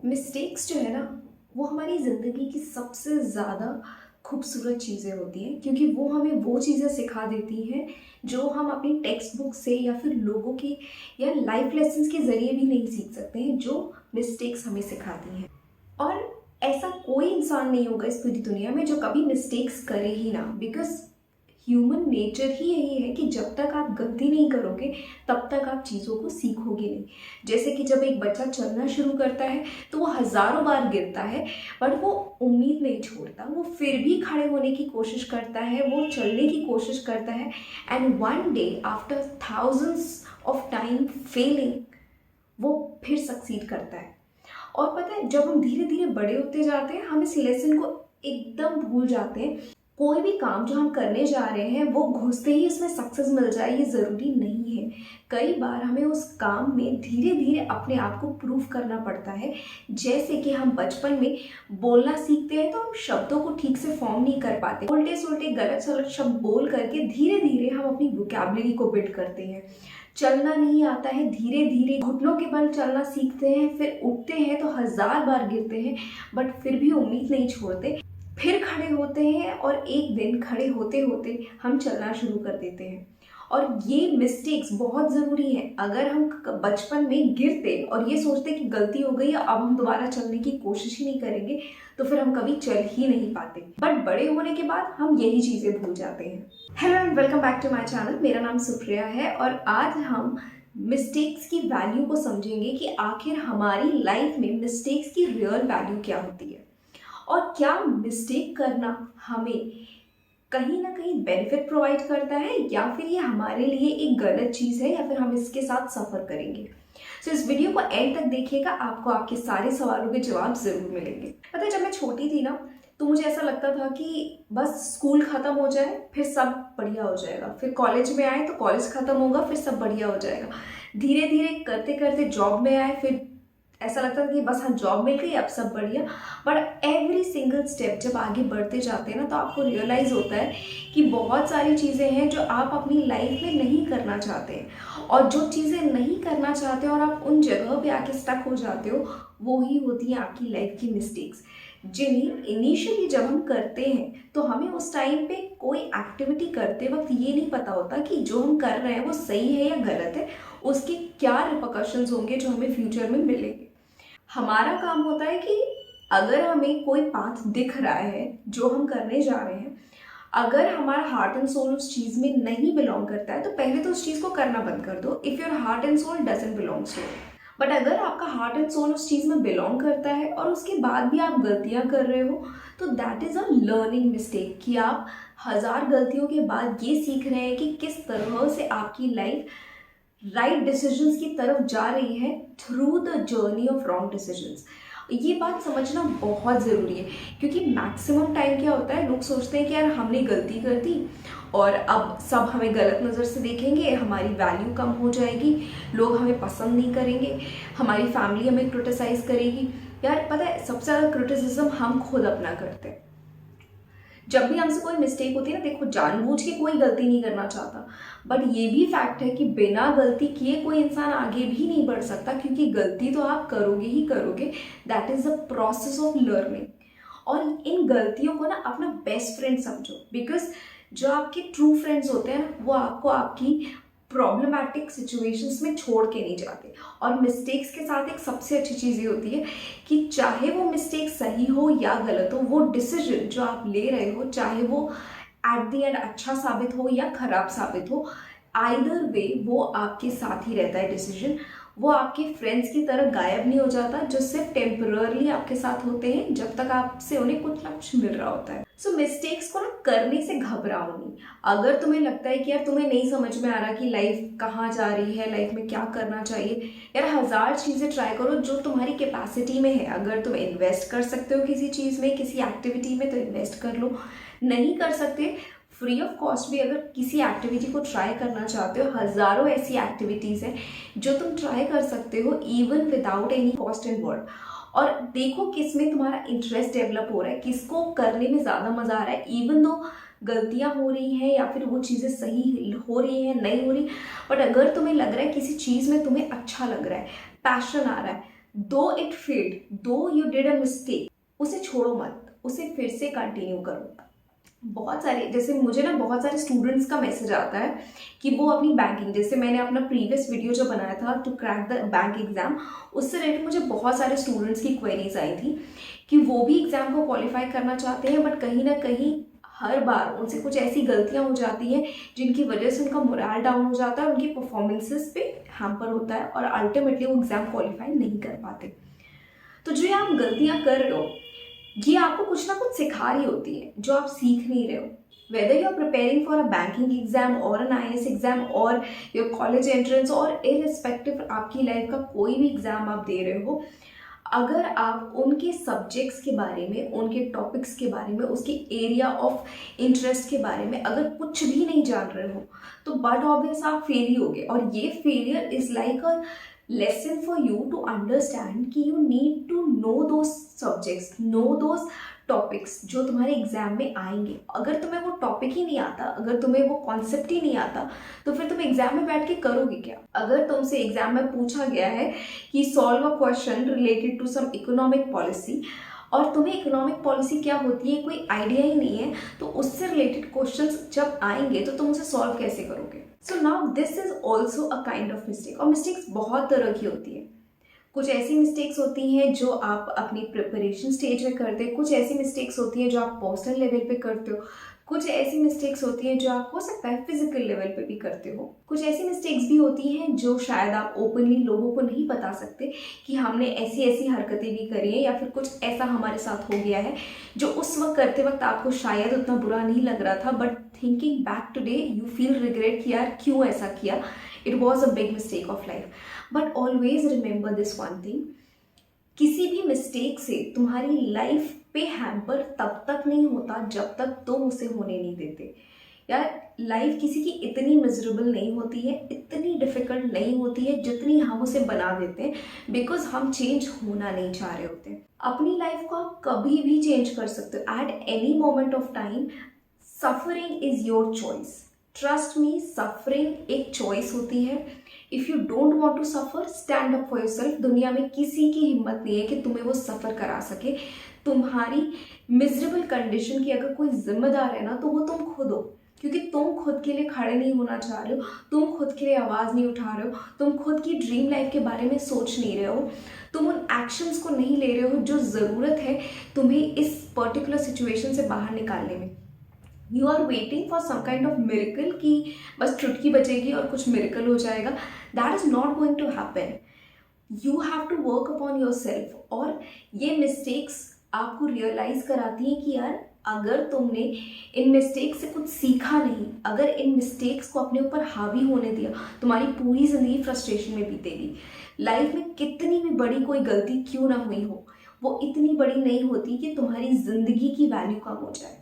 Mistakes जो है ना, वो हमारी ज़िंदगी की सबसे ज़्यादा खूबसूरत चीज़ें होती हैं, क्योंकि वो हमें वो चीज़ें सिखा देती हैं जो हम अपनी टेक्स्ट बुक से या फिर लोगों की या लाइफ लेसन्स के ज़रिए भी नहीं सीख सकते हैं, जो मिस्टेक्स हमें सिखाती हैं। और ऐसा कोई इंसान नहीं होगा इस पूरी दुनिया में जो कभी मिस्टेक्स करे ही ना, बिकॉज ह्यूमन नेचर ही यही है कि जब तक आप गलती नहीं करोगे तब तक आप चीज़ों को सीखोगे नहीं। जैसे कि जब एक बच्चा चलना शुरू करता है तो वो हज़ारों बार गिरता है, बट वो उम्मीद नहीं छोड़ता, वो फिर भी खड़े होने की कोशिश करता है, वो चलने की कोशिश करता है। And one day after thousands of time failing वो फिर सक्सीड करता है। और पता है, जब हम धीरे धीरे बड़े होते जाते हैं हम इस लेसन को एकदम भूल जाते हैं। कोई भी काम जो हम करने जा रहे हैं वो घुसते ही उसमें सक्सेस मिल जाए ये ज़रूरी नहीं है। कई बार हमें उस काम में धीरे धीरे अपने आप को प्रूव करना पड़ता है। जैसे कि हम बचपन में बोलना सीखते हैं तो हम शब्दों को ठीक से फॉर्म नहीं कर पाते, उल्टे सुल्टे गलत सलत शब्द बोल करके धीरे धीरे हम अपनी वोकैबुलरी को बिल्ड करते हैं। चलना नहीं आता है, धीरे धीरे घुटनों के बल चलना सीखते हैं, फिर उठते हैं तो हज़ार बार गिरते हैं, बट फिर भी उम्मीद नहीं छोड़ते, फिर खड़े होते हैं और एक दिन खड़े होते होते हम चलना शुरू कर देते हैं। और ये मिस्टेक्स बहुत ज़रूरी है। अगर हम बचपन में गिरते और ये सोचते कि गलती हो गई अब हम दोबारा चलने की कोशिश ही नहीं करेंगे तो फिर हम कभी चल ही नहीं पाते, बट बड़े होने के बाद हम यही चीज़ें भूल जाते हैं। Hello and welcome back to my channel. मेरा नाम सुप्रिया है और आज हम मिस्टेक्स की वैल्यू को समझेंगे कि आखिर हमारी लाइफ में मिस्टेक्स की रियल वैल्यू क्या होती है और क्या मिस्टेक करना हमें कहीं ना कहीं बेनिफिट प्रोवाइड करता है या फिर ये हमारे लिए एक गलत चीज़ है या फिर हम इसके साथ सफ़र करेंगे। सो इस वीडियो को एंड तक देखिएगा, आपको आपके सारे सवालों के जवाब ज़रूर मिलेंगे। पता है, जब मैं छोटी थी ना तो मुझे ऐसा लगता था कि बस स्कूल ख़त्म हो जाए फिर सब बढ़िया हो जाएगा, फिर कॉलेज में आए तो कॉलेज ख़त्म होगा फिर सब बढ़िया हो जाएगा, धीरे धीरे करते करते जॉब में आए फिर ऐसा लगता था कि बस हाँ जॉब मिल गई अब सब बढ़िया। बट एवरी सिंगल स्टेप जब आगे बढ़ते जाते हैं ना तो आपको रियलाइज़ होता है कि बहुत सारी चीज़ें हैं जो आप अपनी लाइफ में नहीं करना चाहते हैं, और जो चीज़ें नहीं करना चाहते और आप उन जगह पे आके स्टक हो जाते हो वो ही होती हैं आपकी लाइफ की मिस्टेक्स, जिन्हें इनिशियली जब हम करते हैं तो हमें उस टाइम पे कोई एक्टिविटी करते वक्त ये नहीं पता होता कि जो हम कर रहे हैं वो सही है या गलत है, उसके क्या रिपरकशंस होंगे जो हमें फ्यूचर में मिलेंगे। हमारा काम होता है कि अगर हमें कोई पाथ दिख रहा है जो हम करने जा रहे हैं, अगर हमारा हार्ट एंड सोल उस चीज़ में नहीं बिलोंग करता है तो पहले तो उस चीज़ को करना बंद कर दो, if your heart and soul doesn't belongs to. But अगर आपका हार्ट एंड सोल उस चीज़ में बिलोंग करता है और उसके बाद भी आप गलतियां कर रहे हो तो that is a learning mistake, कि आप हज़ार गलतियों के बाद ये सीख रहे हैं कि किस तरह से आपकी लाइफ राइट डिसीजंस की तरफ जा रही है through the journey of wrong decisions. ये बात समझना बहुत ज़रूरी है, क्योंकि मैक्सिमम टाइम क्या होता है, लोग सोचते हैं कि यार हमने गलती कर दी और अब सब हमें गलत नज़र से देखेंगे, हमारी वैल्यू कम हो जाएगी, लोग हमें पसंद नहीं करेंगे, हमारी फैमिली हमें क्रिटिसाइज़ करेगी। यार पता है, सबसे ज़्यादा क्रिटिसिज्म हम खुद अपना करते हैं। जब भी हमसे कोई मिस्टेक होती है ना, देखो जानबूझ के कोई गलती नहीं करना चाहता, बट ये भी फैक्ट है कि बिना गलती किए कोई इंसान आगे भी नहीं बढ़ सकता, क्योंकि गलती तो आप करोगे ही करोगे। That is the process of learning. और इन गलतियों को ना अपना बेस्ट फ्रेंड समझो, बिकॉज जो आपके ट्रू फ्रेंड्स होते हैं ना वो आपको आपकी प्रॉब्लमैटिक सिचुएशंस में छोड़ के नहीं जाते। और मिस्टेक्स के साथ एक सबसे अच्छी चीज़ ये होती है कि चाहे वो मिस्टेक सही हो या गलत हो, वो डिसीजन जो आप ले रहे हो चाहे वो एट द एंड अच्छा साबित हो या खराब साबित हो, आइदर वे वो आपके साथ ही रहता है डिसीजन। वो आपके फ्रेंड्स की तरह गायब नहीं हो जाता, जो सिर्फ टेम्पररली आपके साथ होते हैं जब तक आपसे उन्हें कुछ ना कुछ मिल रहा होता है। सो मिस्टेक्स को ना करने से घबराओ नहीं। अगर तुम्हें लगता है कि यार तुम्हें नहीं समझ में आ रहा कि लाइफ कहाँ जा रही है, लाइफ में क्या करना चाहिए, यार हज़ार चीज़ें ट्राई करो जो तुम्हारी कैपेसिटी में है। अगर तुम इन्वेस्ट कर सकते हो किसी चीज़ में, किसी एक्टिविटी में, तो इन्वेस्ट कर लो। नहीं कर सकते, फ्री ऑफ कॉस्ट भी अगर किसी एक्टिविटी को ट्राई करना चाहते हो, हज़ारों ऐसी एक्टिविटीज़ हैं जो तुम ट्राई कर सकते हो even without any cost involve. और देखो किस में तुम्हारा इंटरेस्ट डेवलप हो रहा है, किसको करने में ज़्यादा मज़ा आ रहा है, इवन दो गलतियाँ हो रही हैं या फिर वो चीज़ें सही हो रही हैं नहीं हो रही, बट अगर तुम्हें लग रहा है किसी चीज़ में तुम्हें अच्छा लग रहा है, पैशन आ रहा है, दो इट फेल्ड, दो यू डिड अ मिस्टेक, उसे छोड़ो मत, उसे फिर से कंटिन्यू करो। बहुत सारे, जैसे मुझे ना बहुत सारे स्टूडेंट्स का मैसेज आता है कि वो अपनी बैंकिंग, जैसे मैंने अपना प्रीवियस वीडियो जो बनाया था to crack the bank exam, उससे रिलेटेड मुझे बहुत सारे स्टूडेंट्स की क्वेरीज आई थी कि वो भी एग्जाम को क्वालिफाई करना चाहते हैं, बट कहीं ना कहीं हर बार उनसे कुछ ऐसी गलतियां हो जाती हैं जिनकी वजह से उनका मोरल डाउन हो जाता है, उनकी परफॉर्मेंसेस पे हैम्पर होता है और अल्टीमेटली वो एग्जाम क्वालिफाई नहीं कर पाते। तो जो ये आप गलतियां कर रहे हो, ये आपको कुछ ना कुछ सिखा रही होती है जो आप सीख नहीं रहे हो। Whether you are preparing for a banking exam और एन आईएएस एग्जाम और योर कॉलेज एंट्रेंस और इररिस्पेक्टिव आपकी लाइफ का कोई भी एग्जाम आप दे रहे हो, अगर आप उनके सब्जेक्ट्स के बारे में, उनके टॉपिक्स के बारे में, उसके एरिया ऑफ इंटरेस्ट के बारे में अगर कुछ भी नहीं जान रहे हो, तो बट ऑब्वियस आप फेल ही होगे। और ये failure is like a lesson for you to understand कि you need to know those subjects, know those topics जो तुम्हारे एग्जाम में आएंगे। अगर तुम्हें वो टॉपिक ही नहीं आता, अगर तुम्हें वो कॉन्सेप्ट ही नहीं आता, तो फिर तुम एग्जाम में बैठ के करोगे क्या? अगर तुमसे एग्जाम में पूछा गया है कि solve a question related to some economic policy और तुम्हें इकोनॉमिक पॉलिसी क्या होती है कोई आइडिया ही नहीं है, तो उससे रिलेटेड क्वेश्चंस जब आएंगे तो तुम उसे सॉल्व कैसे करोगे? So now this is also a kind of mistake. और मिस्टेक्स बहुत तरह की होती है। कुछ ऐसी मिस्टेक्स होती हैं जो आप अपनी प्रिपरेशन स्टेज में करते हैं, कुछ ऐसी मिस्टेक्स होती हैं जो आप पर्सनल लेवल पे करते हो, कुछ ऐसी मिस्टेक्स होती हैं जो आप हो सकता है फिजिकल लेवल पे भी करते हो, कुछ ऐसी मिस्टेक्स भी होती हैं जो शायद आप ओपनली लोगों को नहीं बता सकते कि हमने ऐसी ऐसी हरकतें भी करी हैं या फिर कुछ ऐसा हमारे साथ हो गया है जो उस वक्त करते वक्त आपको शायद उतना बुरा नहीं लग रहा था, but thinking back today you feel regret कि यार क्यों ऐसा किया, it was a big mistake of life. But always remember this one thing, किसी भी मिस्टेक से तुम्हारी लाइफ पे हैम्पर तब तक नहीं होता जब तक तुम उसे होने नहीं देते। यार लाइफ किसी की इतनी मिजरेबल नहीं होती है, इतनी डिफिकल्ट नहीं होती है जितनी हम उसे बना देते हैं, बिकॉज हम चेंज होना नहीं चाह रहे होते। अपनी लाइफ को आप कभी भी चेंज कर सकते हो at any moment of time. Suffering is your choice. Trust me, suffering एक चॉइस होती है। If you don't want to suffer, stand up for yourself. दुनिया में किसी की हिम्मत नहीं है कि तुम्हें वो सफ़र करा सके। तुम्हारी मिजरेबल कंडीशन की अगर कोई जिम्मेदार है ना, तो वो तुम खुद हो, क्योंकि तुम खुद के लिए खड़े नहीं होना चाह रहे हो, तुम खुद के लिए आवाज़ नहीं उठा रहे हो, तुम खुद की ड्रीम लाइफ के बारे में सोच नहीं रहे हो, तुम उन एक्शंस को नहीं ले रहे हो जो ज़रूरत है तुम्हें इस पर्टिकुलर सिचुएशन से बाहर निकालने में। You are waiting for some kind of miracle कि बस चुटकी बजेगी और कुछ मिरेकल हो जाएगा। That is not going to happen. You have to work upon your self. और ये मिस्टेक्स आपको रियलाइज कराती हैं कि यार अगर तुमने इन मिस्टेक्स से कुछ सीखा नहीं, अगर इन मिस्टेक्स को अपने ऊपर हावी होने दिया, तुम्हारी पूरी ज़िंदगी फ्रस्ट्रेशन में बीतेगी। लाइफ में कितनी भी बड़ी कोई गलती क्यों ना हुई हो, वो इतनी बड़ी नहीं होती कि तुम्हारी ज़िंदगी की वैल्यू कम हो जाए।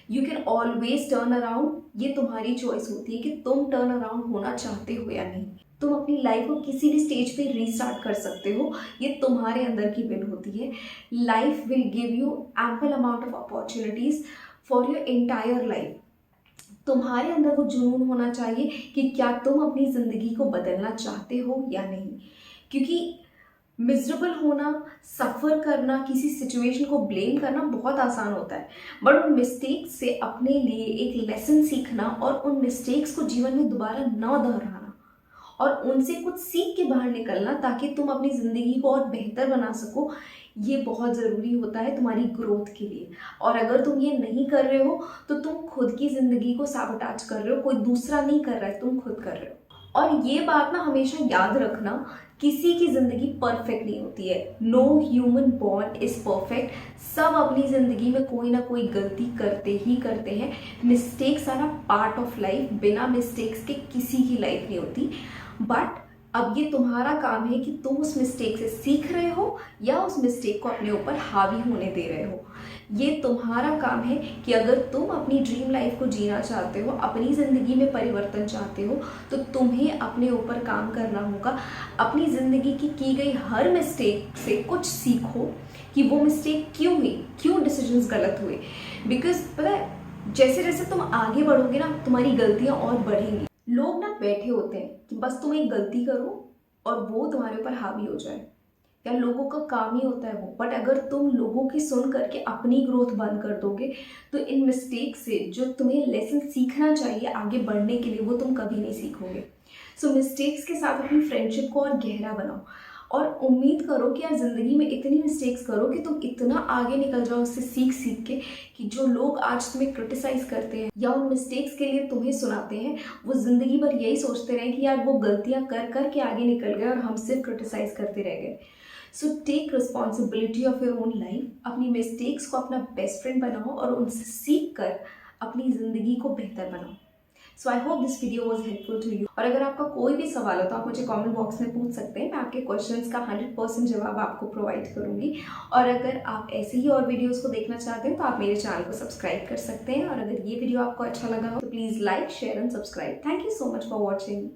You can always turn around. ये तुम्हारी चॉइस होती है कि तुम टर्न अराउंड होना चाहते हो या नहीं। तुम अपनी लाइफ को किसी भी स्टेज पे रीस्टार्ट कर सकते हो, ये तुम्हारे अंदर की विल होती है। Life will give you ample amount of opportunities for your entire life. तुम्हारे अंदर वो जुनून होना चाहिए कि क्या तुम अपनी ज़िंदगी को बदलना चाहते हो या नहीं। क्योंकि मिजरेबल होना, सफ़र करना, किसी सिचुएशन को ब्लेम करना बहुत आसान होता है, बट उन मिस्टेक्स से अपने लिए एक लेसन सीखना और उन मिस्टेक्स को जीवन में दोबारा ना दोहराना और उनसे कुछ सीख के बाहर निकलना ताकि तुम अपनी ज़िंदगी को और बेहतर बना सको, ये बहुत ज़रूरी होता है तुम्हारी ग्रोथ के लिए। और अगर तुम ये नहीं कर रहे हो तो तुम खुद की ज़िंदगी को सैबोटेज कर रहे हो, कोई दूसरा नहीं कर रहा है, तुम खुद कर रहे हो। और ये बात ना हमेशा याद रखना, किसी की ज़िंदगी परफेक्ट नहीं होती है। No human born is perfect. सब अपनी ज़िंदगी में कोई ना कोई गलती करते ही करते हैं। Mistakes are a part of life. बिना मिस्टेक्स के किसी की लाइफ नहीं होती। बट अब ये तुम्हारा काम है कि तुम उस मिस्टेक से सीख रहे हो या उस मिस्टेक को अपने ऊपर हावी होने दे रहे हो। ये तुम्हारा काम है कि अगर तुम अपनी ड्रीम लाइफ को जीना चाहते हो, अपनी ज़िंदगी में परिवर्तन चाहते हो, तो तुम्हें अपने ऊपर काम करना होगा। अपनी ज़िंदगी की गई हर मिस्टेक से कुछ सीखो कि वो मिस्टेक क्यों हुई, क्यों डिसीजंस गलत हुए। बिकॉज पता है, जैसे जैसे तुम आगे बढ़ोगे ना, तुम्हारी गलतियाँ और बढ़ेंगी। लोग ना बैठे होते हैं कि बस तुम एक गलती करो और वो तुम्हारे ऊपर हावी हो जाए। या लोगों का काम ही होता है वो। बट अगर तुम लोगों की सुन करके अपनी ग्रोथ बंद कर दोगे तो इन मिस्टेक से जो तुम्हें लेसन सीखना चाहिए आगे बढ़ने के लिए वो तुम कभी नहीं सीखोगे। सो मिस्टेक्स के साथ अपनी फ्रेंडशिप को और गहरा बनाओ और उम्मीद करो कि यार ज़िंदगी में इतनी मिस्टेक्स करो कि तुम इतना आगे निकल जाओ उससे सीख सीख के कि जो लोग आज तुम्हें क्रिटिसाइज़ करते हैं या उन मिस्टेक्स के लिए तुम्हें सुनाते हैं वो ज़िंदगी भर यही सोचते रहे कि यार वो गलतियाँ कर कर के आगे निकल गए और हम सिर्फ क्रिटिसाइज़ करते रह गए। So take responsibility of your own life, अपनी मिस्टेक्स को अपना बेस्ट फ्रेंड बनाओ और उनसे सीख कर अपनी ज़िंदगी को बेहतर बनाओ। So I hope this video was helpful to you. और अगर आपका कोई भी सवाल हो तो आप मुझे कमेंट बॉक्स में पूछ सकते हैं, मैं आपके क्वेश्चंस का 100% जवाब आपको प्रोवाइड करूंगी। और अगर आप ऐसे ही और वीडियोस को देखना चाहते हैं तो आप मेरे चैनल को सब्सक्राइब कर सकते हैं। और अगर ये वीडियो आपको अच्छा लगा हो तो please like, share and subscribe. Thank you so much for watching.